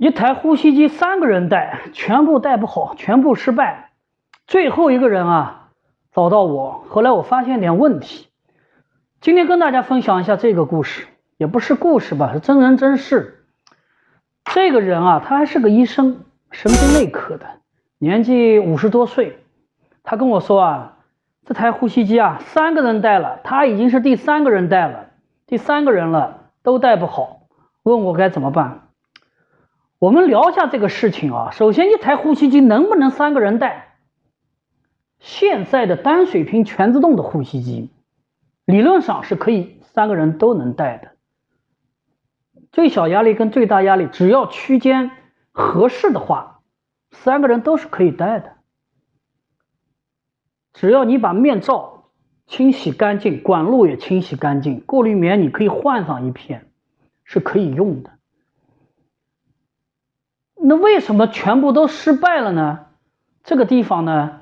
一台呼吸机3个人带，全部带不好，全部失败。最后一个人找到我，后来我发现点问题。今天跟大家分享一下这个故事，也不是故事吧，是真人真事。这个人他还是个医生，神经内科的，年纪50多岁。他跟我说这台呼吸机3个人带了，他已经是第3个人带了，第3个人了都带不好，问我该怎么办。我们聊一下这个事情首先，一台呼吸机能不能3个人带？现在的单水平全自动的呼吸机理论上是可以3个人都能带的，最小压力跟最大压力只要区间合适的话，3个人都是可以带的。只要你把面罩清洗干净，管路也清洗干净，过滤棉你可以换上一片，是可以用的。那为什么全部都失败了呢？这个地方呢，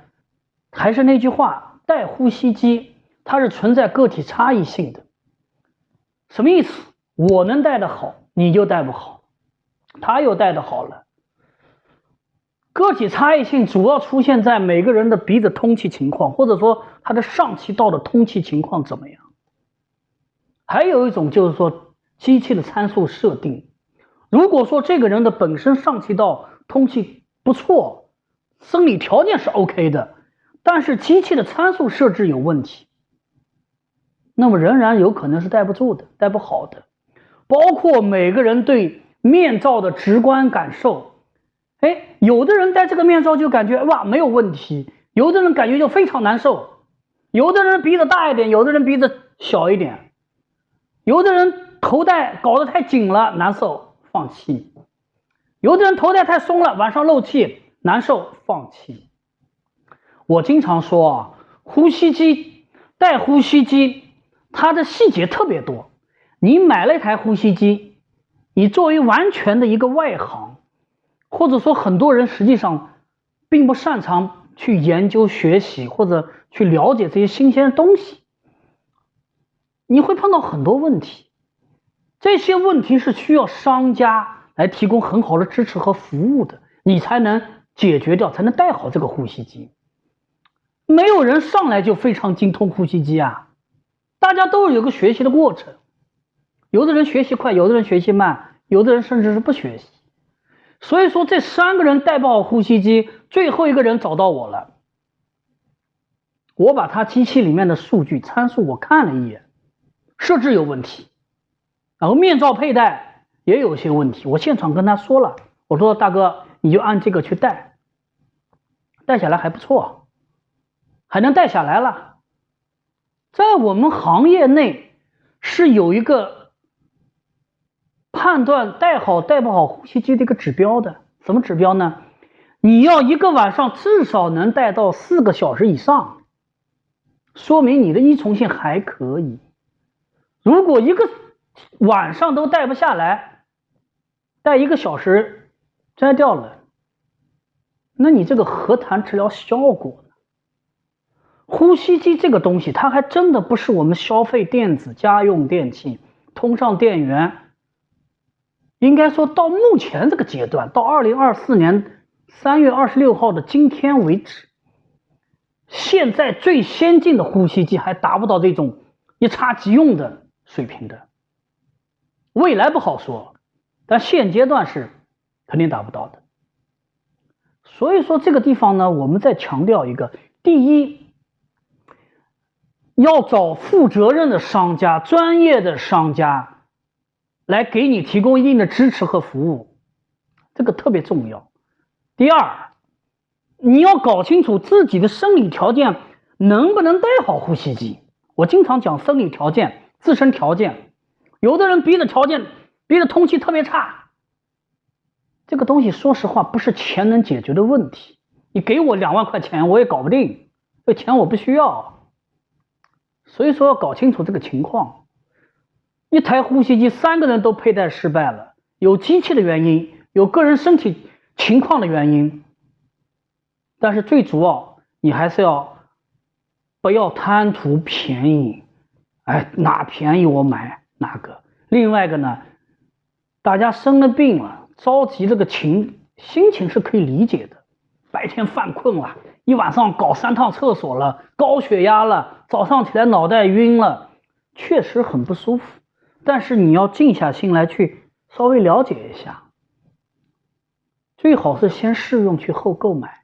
还是那句话，带呼吸机它是存在个体差异性的。什么意思？我能带得好，你就带不好，他又带得好了。个体差异性主要出现在每个人的鼻子通气情况，或者说他的上气道的通气情况怎么样。还有一种就是说机器的参数设定。如果说这个人的本身上气道通气不错，生理条件是 OK 的，但是机器的参数设置有问题，那么仍然有可能是带不住的，带不好的。包括每个人对面罩的直观感受，有的人戴这个面罩就感觉没有问题，有的人感觉就非常难受，有的人鼻子大一点，有的人鼻子小一点，有的人头戴搞得太紧了难受放弃，有的人头戴太松了晚上漏气难受放弃。我经常说呼吸机带呼吸机它的细节特别多。你买了一台呼吸机，你作为完全的一个外行，或者说很多人实际上并不擅长去研究学习或者去了解这些新鲜的东西，你会碰到很多问题。这些问题是需要商家来提供很好的支持和服务的，你才能解决掉，才能带好这个呼吸机。没有人上来就非常精通呼吸机大家都有个学习的过程，有的人学习快，有的人学习慢，有的人甚至是不学习。所以说这3个人带不好呼吸机，最后一个人找到我了，我把他机器里面的数据参数我看了一眼，设置有问题，然后面罩佩戴也有些问题，我现场跟他说了，我说大哥你就按这个去戴，戴下来还不错，还能戴下来了。在我们行业内是有一个判断带好带不好呼吸机的一个指标的。什么指标呢？你要一个晚上至少能带到4个小时以上，说明你的依从性还可以。如果一个晚上都带不下来，带1个小时摘掉了，那你这个何谈治疗效果呢？呼吸机这个东西它还真的不是我们消费电子家用电器通上电源，应该说到目前这个阶段，到2024年3月26号的今天为止，现在最先进的呼吸机还达不到这种一插即用的水平的。未来不好说，但现阶段是肯定达不到的。所以说这个地方呢，我们再强调一个，第一，要找负责任的商家，专业的商家来给你提供一定的支持和服务，这个特别重要。第二，你要搞清楚自己的生理条件能不能带好呼吸机。我经常讲生理条件、自身条件，有的人鼻子通气特别差，这个东西说实话不是钱能解决的问题，你给我2万块钱我也搞不定，这钱我不需要。所以说要搞清楚这个情况。一台呼吸机3个人都佩戴失败了，有机器的原因，有个人身体情况的原因，但是最主要你还是不要贪图便宜，哪便宜我买哪个。另外一个呢，大家生了病了，着急这个心情是可以理解的。白天犯困了，一晚上搞3趟厕所了，高血压了，早上起来脑袋晕了，确实很不舒服。但是你要静下心来去稍微了解一下，最好是先试用去后购买。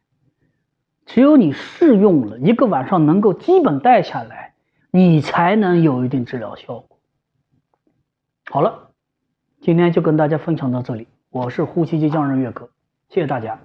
只有你试用了1个晚上能够基本带下来，你才能有一定治疗效果。好了，今天就跟大家分享到这里，我是呼吸机匠人岳哥，谢谢大家。